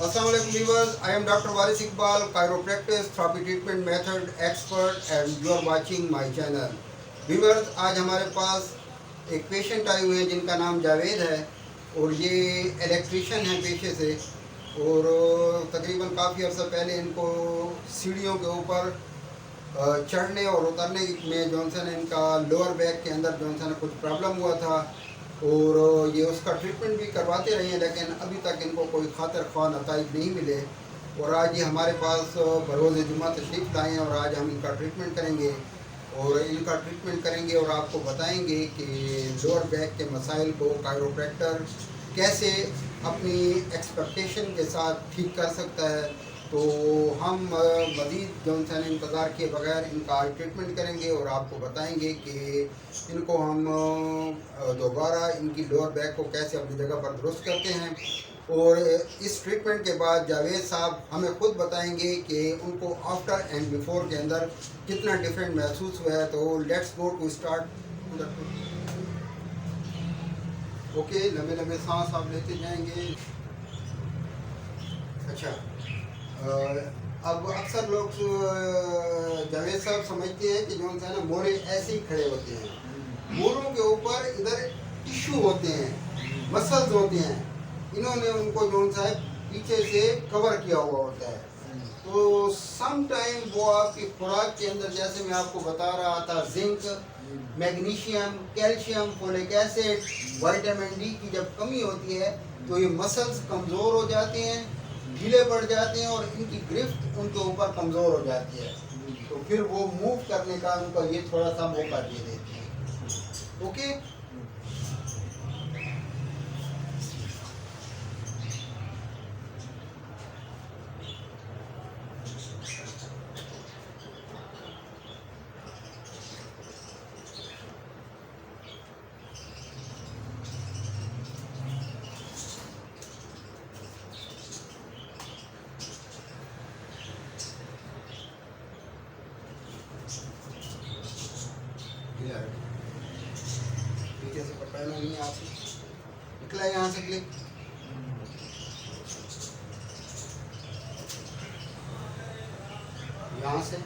Assalamualaikum viewers, I am Dr. Waris Iqbal, chiropractic, therapy treatment method expert and you are watching my channel. Viewers, आज हमारे पास एक patient आए हुए हैं जिनका नाम जावेद है और ये इलेक्ट्रीशियन है पेशे से और तकरीबन काफ़ी अर्सा पहले इनको सीढ़ियों के ऊपर चढ़ने और उतरने में जॉनसन इनका लोअर बैक के अंदर जॉनसन कुछ प्रॉब्लम हुआ था और ये उसका ट्रीटमेंट भी करवाते रहे हैं, लेकिन अभी तक इनको कोई खातिर ख्वाह नताइज नहीं मिले। और आज ये हमारे पास बरोज़ जुम्मा तशरीफ़ लाए हैं और आज हम इनका ट्रीटमेंट करेंगे और आपको बताएंगे कि लोअर बैक के मसाइल को कायरोप्रैक्टर कैसे अपनी एक्सपेक्टेशन के साथ ठीक कर सकता है। तो हम मज़ीद जौनसन इंतज़ार किए बगैर इनका आज ट्रीटमेंट करेंगे और आपको बताएंगे कि इनको हम दोबारा इनकी लोअर बैक को कैसे अपनी जगह पर दुरुस्त करते हैं। और इस ट्रीटमेंट के बाद जावेद साहब हमें खुद बताएंगे कि उनको आफ्टर एंड बिफोर के अंदर कितना डिफरेंट महसूस हुआ है। तो let's go to start. Okay, लंबे लंबे सांस आप लेते जाएंगे। अच्छा, अब अक्सर लोग जावेद साहब समझते हैं कि जो है ना मोरे ऐसे ही खड़े होते हैं, मोरों के ऊपर इधर टिश्यू होते हैं, मसल्स होते हैं, इन्होंने उनको जो है पीछे से कवर किया हुआ होता है। तो सम टाइम वो आपकी खुराक के अंदर, जैसे मैं आपको बता रहा था, zinc, magnesium, calcium, folic acid, vitamin D की जब कमी होती है तो ये मसल्स कमज़ोर हो जाते हैं, ढीले पड़ जाते हैं और इनकी ग्रिफ्ट उनके ऊपर कमज़ोर हो जाती है। तो फिर वो मूव करने का उनको ये थोड़ा सा मौका दे देते हैं। ओके, पीछे से पकड़ना नहीं है आपको, निकला यहाँ से क्लिक, यहाँ से।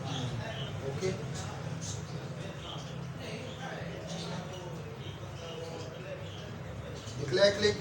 ओके, निकला है क्लिक।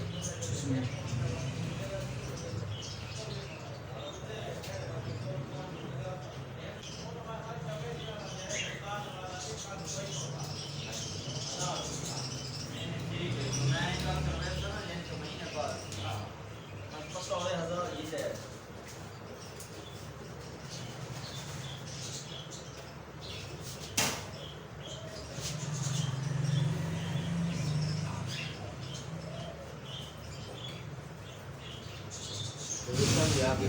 आगे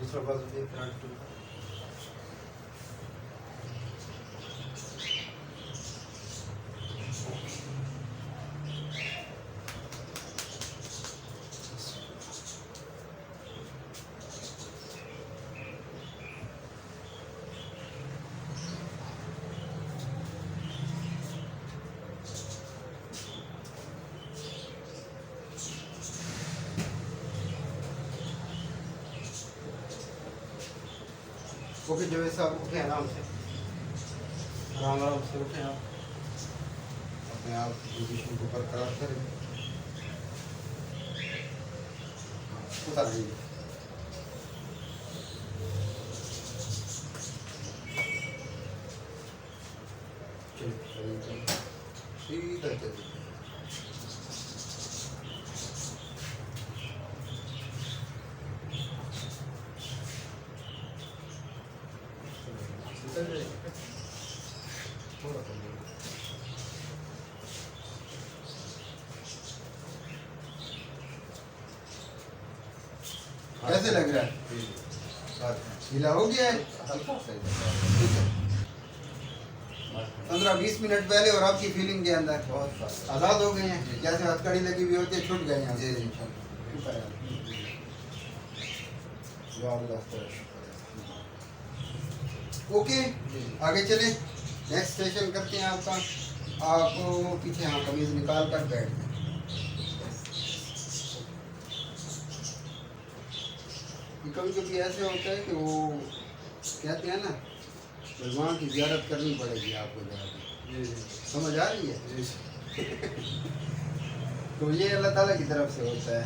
दूसरा बाजू देख रहा है। ओके जावेद साहब, उठे आराम से, आराम से उठे आप, अपने आप पोजीशन को बरकरार करें, उतर जाइए। चलिए सीधा चलिए। कैसे लग रहा है? ढीला हो गया है हल्का सा, ठीक है। 15-20 मिनट पहले और आपकी फीलिंग के अंदर बहुत आज़ाद हो गए हैं, जैसे हथकड़ी लगी हुई होती है, छूट गए हैं। जी जी, ओके, आगे चले, नेक्स्ट सेशन करते हैं आपका। आप पीछे हाँ कमीज निकाल कर बैठ जाए। कभी कभी ऐसे होता है कि वो कहते हैं ना, भगवान की ज़ियारत करनी पड़ेगी आपको जाके, समझ आ रही है? तो ये अल्लाह ताला की तरफ से होता है।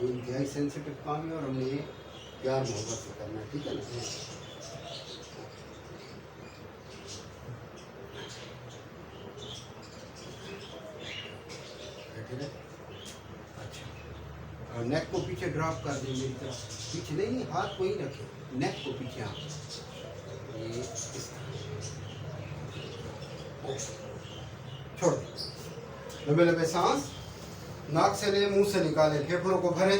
इंतहाई सेंसिटिव काम है और हमने ये प्यार मोहब्बत से करना है, ठीक है ना? अच्छा, और नेक को पीछे ड्रॉप कर दें मेरी तरफ, पीछे नहीं, हाथ को ही रखें, नेक को पीछे आप ये इस छोड़, लंबे लंबे सांस नाक से ले, मुंह से निकालें, फेफड़ों को भरें।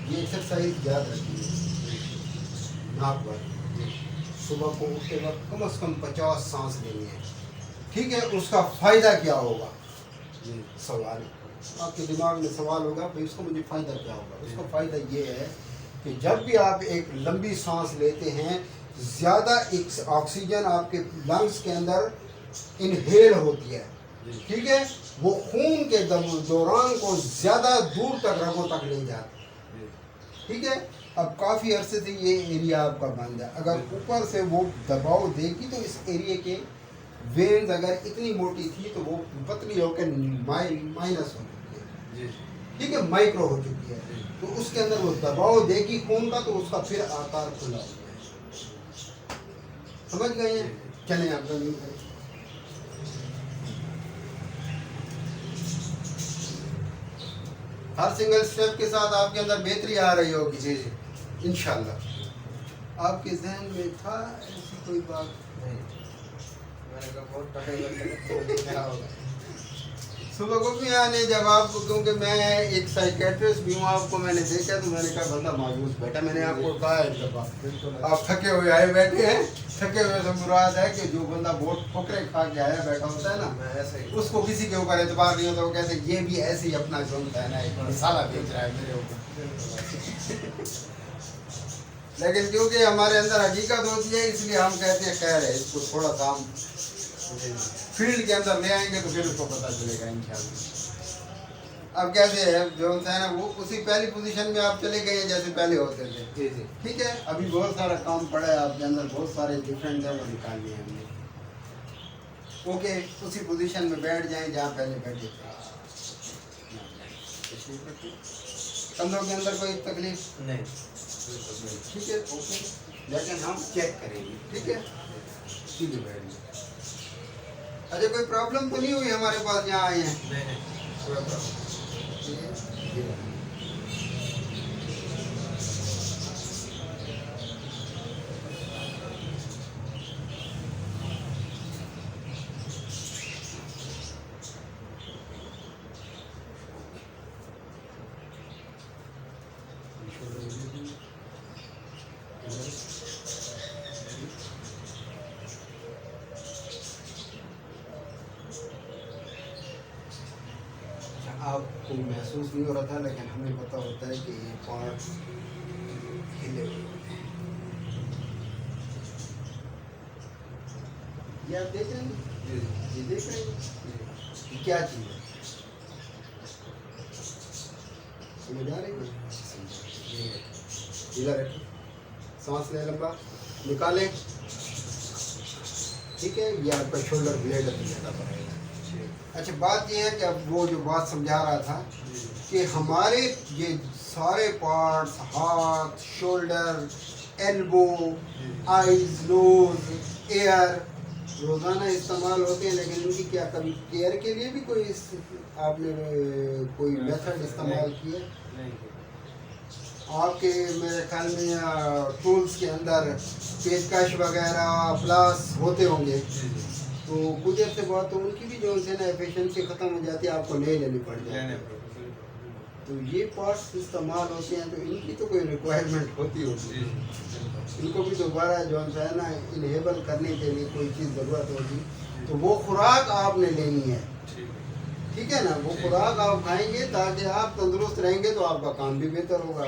ये एक्सरसाइज याद रखिए, नाक पर सुबह को उठते वक्त कम से कम 50 सांस लेनी है, ठीक है? उसका फ़ायदा क्या होगा? सवाल आपके दिमाग में सवाल होगा, भाई उसका मुझे फ़ायदा क्या होगा? उसका फ़ायदा ये है कि जब भी आप एक लंबी सांस लेते हैं, ज़्यादा ऑक्सीजन आपके लंग्स के अंदर इनहेल होती है, ठीक है? वो खून के दौरान को ज़्यादा दूर तक रगों तक ले जाती है, ठीक है? अब काफ़ी अरसे से ये एरिया आपका बंद है, अगर ऊपर से वो दबाव देगी तो इस एरिया के वेन्स अगर इतनी मोटी थी तो वो पतली होकर माइनस हो चुकी है, ठीक है, माइक्रो हो चुकी है, तो उसके अंदर वो दबाव देगी खून का, तो उसका फिर आकार खुला हो गया। समझ गए हैं? चलें आप नहीं करें। हर सिंगल स्टेप के साथ आपके अंदर बेहतरी आ रही होगी। जी जी, इंशाल्लाह। आपके जहन में था ऐसी कोई बात? नहीं, मैंने कहा बहुत क्या होगा सुबह को भी आने जब आपको, क्योंकि मैं एक साइकेट्रिस्ट भी हूँ, आपको मैंने देखा तो मैंने कहा बंदा मायूस बैठा। मैंने आपको कहा है आप थके हुए आए बैठे हैं, थके हुए से मुराद है कि जो बंदा बहुत ठोकरे खा के आया बैठा होता है ना, उसको किसी के ऊपर एतबार नहीं होता, वो कहते हैं ये भी ऐसे ही अपना जो होता है ना, एक मसाला बेच रहा है मेरे ऊपर। लेकिन क्योंकि हमारे अंदर हकीकत होती है, इसलिए हम कहते हैं खैर है, इसको थोड़ा सा हम फील्ड के अंदर ले आएंगे तो फिर उसको पता चलेगा इंशाल्लाह। अब कैसे है जो होता है ना, वो उसी पहली पोजीशन में आप चले गए जैसे पहले होते थे, जी जी, ठीक है? अभी बहुत सारा काम पड़ा है आपके अंदर, बहुत सारे डिफरेंट है वो निकालने हैं हमने। ओके, उसी पोजीशन में बैठ जाएं जहाँ पहले बैठे थे। कंधों के अंदर कोई तकलीफ नहीं, ठीक है? ओके, लेकिन हम चेक करेंगे, ठीक है? सीधे बैठ जाए। अच्छा, कोई प्रॉब्लम तो नहीं हुई हमारे पास यहाँ आए हैं? नहीं, कोई प्रॉब्लम। आपको महसूस नहीं हो रहा था, लेकिन हमें पता होता है कि ये पार्ट हिले हुए होते हैं। ये आप देख रहे हैं? ये देख रहे हैं? ये क्या चीज़ है? समझ आ रही है? ढीला रखिए, सांस ले लंबा, निकालें, ठीक है? ये आपका शोल्डर ब्लेड अपनी जगह पर रहेगा। अच्छा, बात ये है कि अब वो जो बात समझा रहा था कि हमारे ये सारे पार्ट्स, हाथ, shoulder, elbow, eyes, nose, ear रोज़ाना इस्तेमाल होते हैं, लेकिन उनकी क्या कभी केयर के लिए भी कोई आपने कोई मेथड इस्तेमाल किया? आपके मेरे ख्याल में टूल्स के अंदर पेचकश वगैरह प्लास होते होंगे, तो कुछ ऐसे बात तो उनकी भी जो है ना एफिशिएंसी ख़त्म हो जाती है, आपको नए लेनी पड़ जाती है। तो ये पार्ट्स इस्तेमाल होते हैं, तो इनकी तो कोई रिक्वायरमेंट होती होगी, इनको भी दोबारा जो है ना इनहेबल करने के लिए कोई चीज़ ज़रूरत होगी, तो वो खुराक आपने लेनी है, ठीक है ना। वो खुराक आप खाएंगे ताकि आप तंदुरुस्त रहेंगे, तो आपका काम भी बेहतर होगा।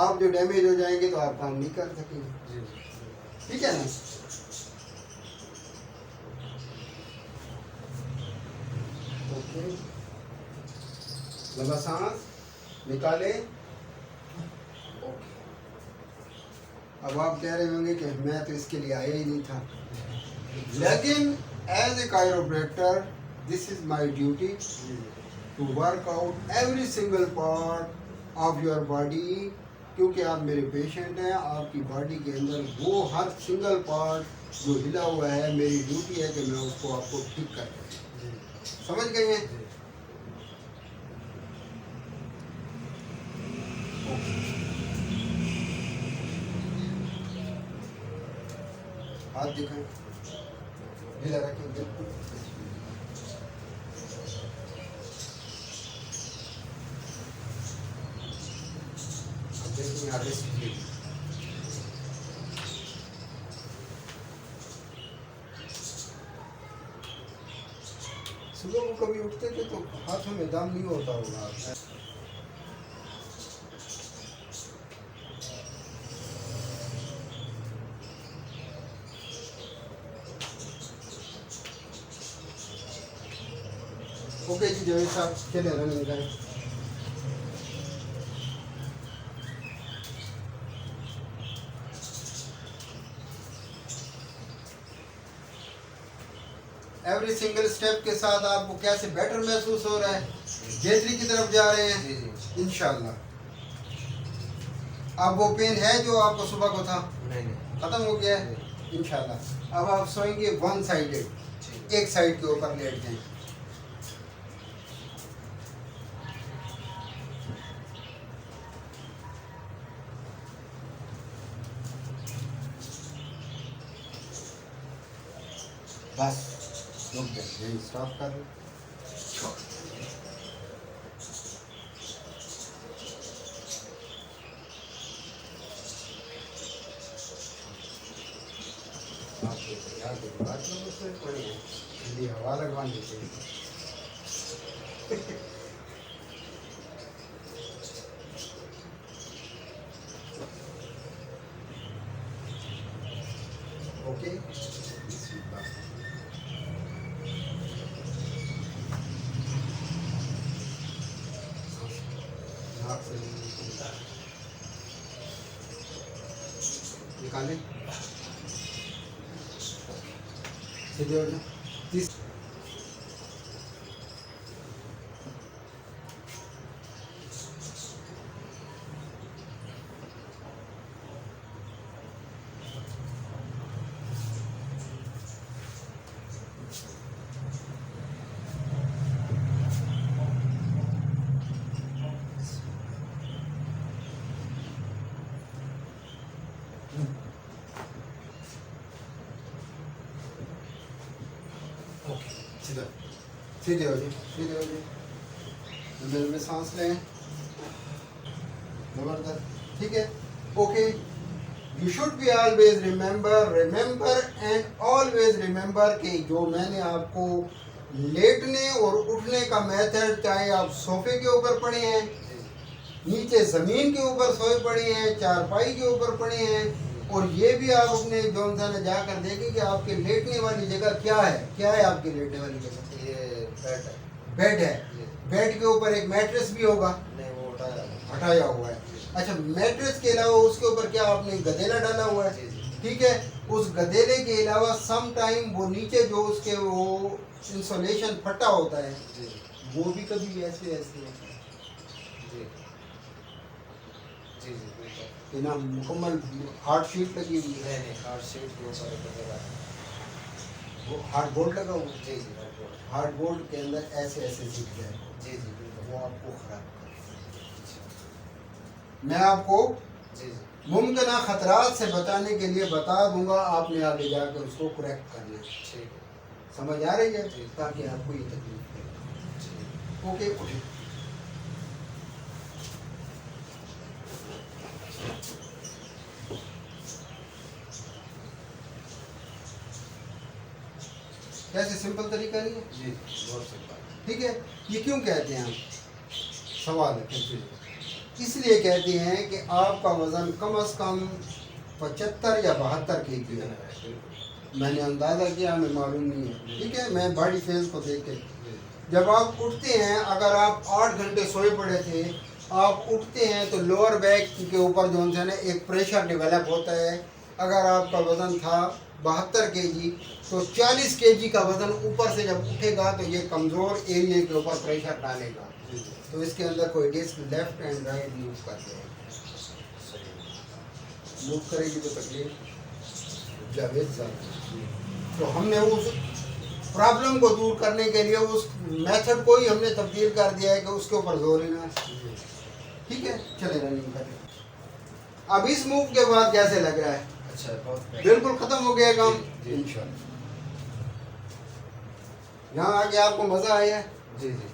आप जो डैमेज हो जाएंगे तो आप काम नहीं कर सकेंगे, ठीक है ना। ओके, लंबा सांस निकाले। ओके, अब आप कह रहे होंगे कि मैं तो इसके लिए आया ही नहीं था, लेकिन as a chiropractor this is my duty to work out every single part of your body, क्योंकि आप मेरे पेशेंट हैं। आपकी बॉडी के अंदर वो हर सिंगल पार्ट जो हिला हुआ है, मेरी ड्यूटी है कि मैं उसको आपको ठीक कर दूं। समझ गए हैं? हाथ दिखाएं, ढीला रखें बिल्कुल। देखिए यहाँ रेस्ट कीजिए। सुबह को कभी उठते थे तो हाथों में दम नहीं होता होगा। ओके जी, जवेद साहब चले रनिंग करें। एवरी सिंगल स्टेप के साथ आपको कैसे बेटर महसूस हो रहा है? बेहतरी की तरफ जा रहे हैं इंशाल्लाह। अब वो पेन है जो आपको सुबह को था? नहीं, खत्म हो गया है इंशाल्लाह। अब आप सोएंगे वन साइडेड, एक साइड के ऊपर लेट जाएं। बस रुक जाए, स्टॉप कर दो। ठंडी हवा लगवा देते हैं। ओके, निकालें, सीधे हो जाओ। सीधा सीधे हो जाए, सीधे हो जाए। अंदर में सांस लें, जबरदस्त, ठीक है। Okay, you should be always remember and always remember कि जो मैंने आपको लेटने और उठने का मेथड, चाहे आप सोफे के ऊपर पड़े हैं, नीचे ज़मीन के ऊपर सोए पड़े हैं, चारपाई के ऊपर पड़े हैं, और ये भी आप अपने जौन सा जाकर देखें कि आपके लेटने वाली जगह क्या है। क्या है आपकी लेटने वाली जगह? ये बेड है। बेड है, बेड के ऊपर एक मैट्रेस भी होगा? नहीं, वो हटाया हुआ है। अच्छा, मैट्रेस के अलावा उसके ऊपर क्या आपने गदेला डाला हुआ है? ठीक है, उस गदेले के अलावा सम टाइम वो नीचे जो उसके वो इंसुलेशन फटा होता है, वो भी कभी ऐसे ऐसे ना मुकम्मल हार्ड शीट लगी हुई है? नहीं, हार्ड शीट के ऊपर वो हार्ड बोर्ड लगा हुआ? जी जी, हार्ड बोर्ड के अंदर ऐसे ऐसे सीख जाए। जी जी, वो आपको खराब कर। मैं आपको मुमकिन खतरात से बचाने के लिए बता दूंगा, आपने आगे जाकर उसको करेक्ट करना है। समझ आ रही है? ताकि आपको ये तकलीफ है। ओके, कैसे सिंपल तरीका नहीं है? जी बहुत सिंपल। ठीक है। ये क्यों कहते हैं हम? सवाल है फिर। इसलिए कहते हैं कि आपका वज़न कम से कम 75 या 72 kg है। मैंने अंदाज़ा किया, हमें मालूम नहीं है। ठीक है, मैं बॉडी फेस को देख के, जब आप उठते हैं, अगर आप 8 घंटे सोए पड़े थे, आप उठते हैं तो लोअर बैक के ऊपर जो है ना एक प्रेशर डेवलप होता है। अगर आपका वज़न था 72 kg, तो 40 kg का वज़न ऊपर से जब उठेगा तो ये कमज़ोर एरिया के ऊपर प्रेशर डालेगा। तो इसके अंदर कोई disc left and right move करते हैं, मूव करेगी तो तकलीफ जावेद साहब। तो हमने उस प्रॉब्लम को दूर करने के लिए उस मेथड को ही हमने तब्दील कर दिया है कि उसके ऊपर जोर लेना। ठीक है, चले रनिंग करें। अब इस मूव के बाद कैसे लग रहा है? अच्छा, बहुत बिल्कुल खत्म हो गया काम इंशाल्लाह। यहाँ आके आपको मजा आया है? जी जी।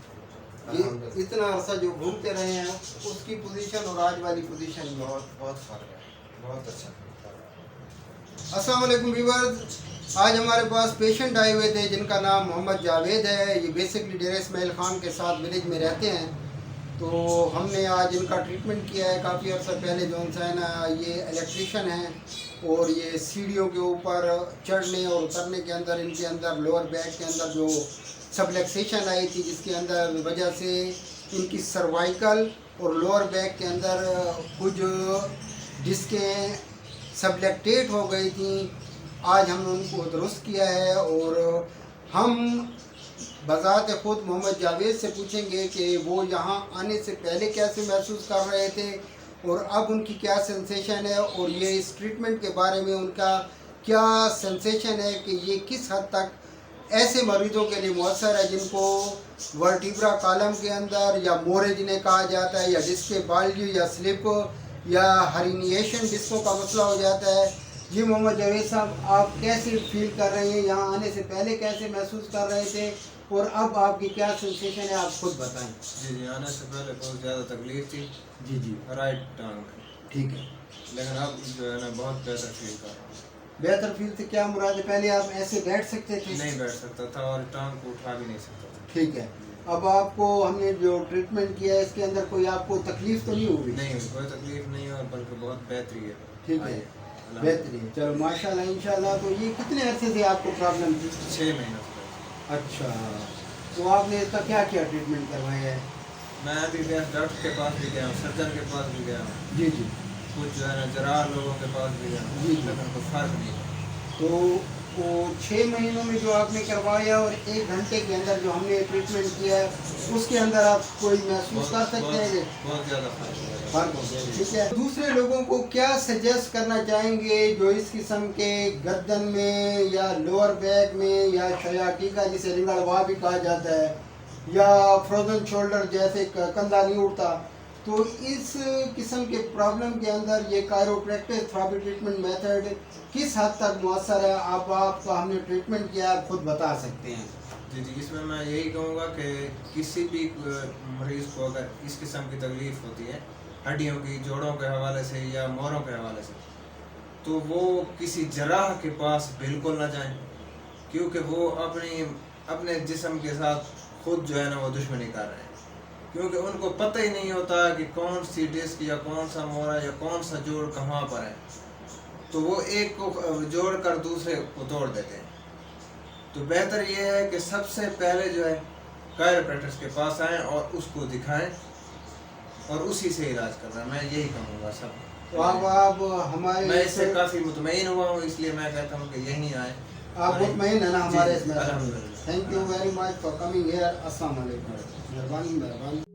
ये इतना अरसा जो घूमते रहे हैं उसकी पोजीशन और आज वाली पोजीशन में बहुत बहुत फर्क है, बहुत अच्छा। अस्सलाम वालेकुम व्यूअर्स, आज हमारे पास पेशेंट आए हुए थे जिनका नाम मोहम्मद जावेद है। ये बेसिकली डेरा इस्माइल खान के साथ विलेज में रहते हैं। तो हमने आज इनका ट्रीटमेंट किया है काफ़ी अर्सा पहले। जो है ना, ये इलेक्ट्रिशियन हैं और ये सीढ़ियों के ऊपर चढ़ने और उतरने के अंदर इनके अंदर लोअर बैक के अंदर जो सबलेक्सेशन आई थी, जिसके अंदर वजह से इनकी सर्वाइकल और लोअर बैक के अंदर कुछ डिस्कें सबलेक्टेट हो गई थी। आज हमने उनको दुरुस्त किया है और हम बज़ात खुद मोहम्मद जावेद से पूछेंगे कि वो यहाँ आने से पहले कैसे महसूस कर रहे थे और अब उनकी क्या सेंसेशन है, और ये इस ट्रीटमेंट के बारे में उनका क्या सेंसेशन है कि ये किस हद तक ऐसे मरीज़ों के लिए मौसर है जिनको वर्टिब्रा कॉलम के अंदर या मोरे जिन्हें कहा जाता है, या डिस्क बाल्जी या स्लिप या हरिनिएशन डिस्कों का मसला हो जाता है। जी मोहम्मद जावेद साहब, आप कैसे फील कर रहे हैं? यहाँ आने से पहले कैसे महसूस कर रहे थे और अब आपकी क्या सेंसेशन है, आप खुद बताएं। जी जी, आने से पहले बहुत ज़्यादा तकलीफ थी। जी जी, राइट टांग। ठीक है। लेकिन अब जो है ना बहुत बेहतर फील कर रहा हूँ। बेहतर फील से क्या मुराद है? पहले आप ऐसे बैठ सकते थे? नहीं बैठ सकता था और टांग को उठा भी नहीं सकता था। ठीक है। अब आपको हमने जो ट्रीटमेंट किया है इसके अंदर कोई आपको तकलीफ तो नहीं हुई? नहीं हुई, कोई तकलीफ नहीं है, बल्कि बहुत बेहतरी है। ठीक है, बेहतरीन। चलो माशाल्लाह इंशाल्लाह। तो ये कितने अरसे से आपको प्रॉब्लम थी? 6 महीनों से। अच्छा, तो आपने इसका क्या क्या ट्रीटमेंट करवाया है? मैं अभी गया डॉक्टर के पास भी गया हूँ, सर्जन के पास भी गया हूँ, जी जी, कुछ जो है ना जराह लोगों के पास भी गया हूँ, जी। लेकिन कोई फर्क नहीं है। तो वो 6 महीनों में जो आपने करवाया और 1 घंटे के अंदर जो हमने ट्रीटमेंट किया है उसके अंदर आप कोई महसूस कर सकते हैं कि बहुत ज़्यादा फर्क है। फर्क हो गया? ठीक है। दूसरे लोगों को क्या सजेस्ट करना चाहेंगे जो इस किस्म के गर्दन में या लोअर बैक में या शयाटिका जिसे रिंगड़वा भी कहा जाता है या फ्रोजन शोल्डर जैसे कंधा नहीं उठता, तो इस किस्म के प्रॉब्लम के अंदर ये कायरोप्रैक्टिस थेरेपी ट्रीटमेंट मेथड किस हद तक मुअस्सर है? आपका हमने ट्रीटमेंट किया, आप खुद बता सकते हैं। जी जी, इसमें मैं यही कहूँगा कि किसी भी मरीज़ को अगर इस किस्म की तकलीफ़ होती है हड्डियों की, जोड़ों के हवाले से या मोरों के हवाले से, तो वो किसी जराह के पास बिल्कुल ना जाएं, क्योंकि वो अपने जिस्म के साथ खुद जो है ना वो दुश्मनी कर रहे हैं, क्योंकि उनको पता ही नहीं होता कि कौन सी डिस्क या कौन सा मोरा या कौन सा जोड़ कहाँ पर है, तो वो एक को जोड़ कर दूसरे को तोड़ देते हैं। तो बेहतर ये है कि सबसे पहले जो है कायरोप्रैक्टिस के पास आएँ और उसको दिखाएं और उसी से इलाज करना, मैं यही कहूँगा सब। तो आप हमारे मैं इससे काफ़ी मुतमईन हुआ हूँ, इसलिए मैं कहता हूँ कि यहीं आए। आप मुतमईन है ना हमारे इसमें? अल्हम्दुलिल्लाह। Thank you very much for coming here. अस्सलाम वालेकुम। मेहरबानी मेहरबानी।